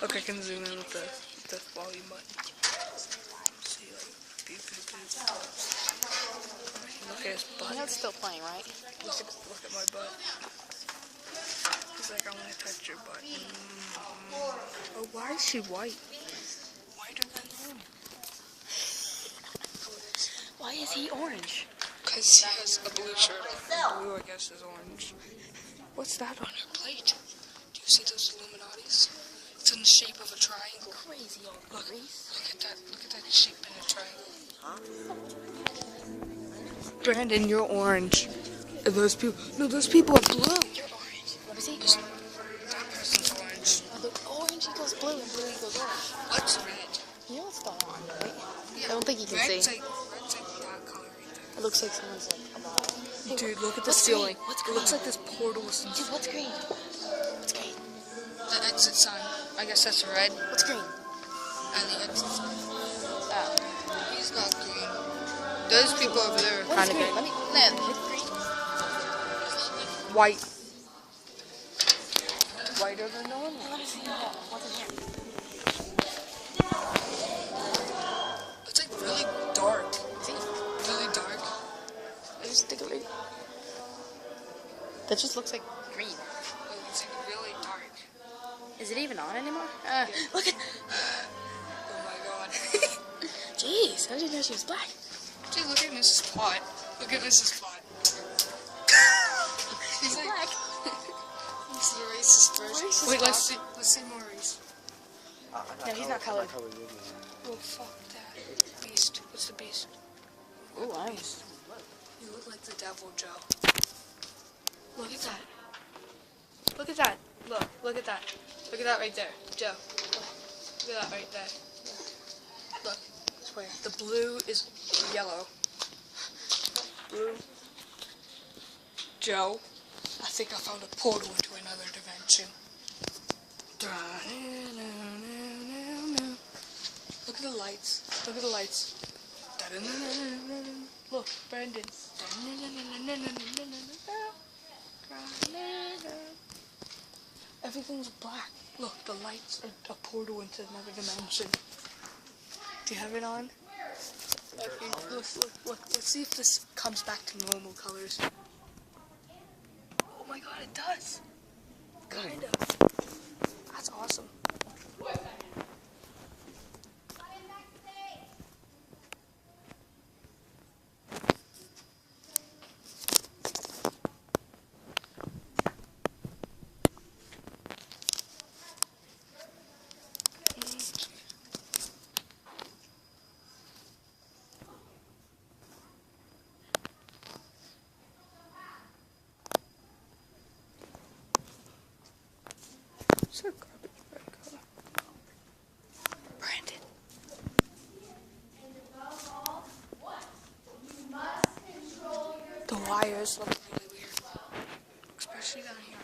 Look, I can zoom in with the volume button. See, like, beep, beep, beep. Look at his butt. I know it's still playing, right? Look at my butt. He's like, I want to touch your butt. Oh, why is she white? Whiter than him. Why is he orange? Because he has a blue shirt on. Blue, I guess, is orange. What's that on her plate? Do you see those Illuminatis? It's in the shape of a triangle. Crazy old Look, Grease. look at that shape in a triangle. Brandon, you're orange. Those people, no, those people are blue. You're orange. Let me see. That person's orange. Oh, look, orange equals blue and blue equals orange. What's red? You know what's going on, right? I don't think you can Red's see. red's like that color right It looks like someone's like alive. there. Dude, look at the What's ceiling. green? What's It green? looks like this portal is Dude, what's green? What's green? the exit sign. I guess that's red. What's green? And the exit sign. Oh. He's not green. Those people over there are What kind is of green? green. Let me look. What's green? White. Whiter than normal. Let me see. What's in here? It's like really dark. See? Really dark. I just think of it. That just looks like green. It's like really dark. Is it even on anymore? Look at. Oh my god. Jeez, I didn't know she was black. Dude, look at Mrs. Pot. Look at Mrs. Pot. She's like, black. this is a racist person. Racist Wait, Pot. let's see Maurice. No, he's not colored. Oh, fuck that. Beast. What's the beast? Ooh, nice. You look like the devil, Joe. Look at that. Look at that. Look at that. Look at that right there. Joe. Look at that right there. Look. Where? The blue is yellow. Blue. Joe, I think I found a portal into another dimension. Look at the lights. Look at the lights. Look, Brandon. Everything's black. Look, the lights are a portal into another dimension. Do you have it on? Okay, look. Let's see if this comes back to normal colors. Oh my god, it does. Kind of. That's awesome. So garbage red color. Brandon. The wires look really weird. Especially down here.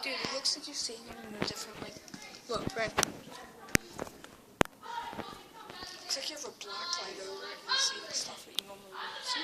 Dude, it looks like you're seeing it in a different light. Look, Brandon. Looks like you have a black light over it and you're seeing stuff that you normally wouldn't see.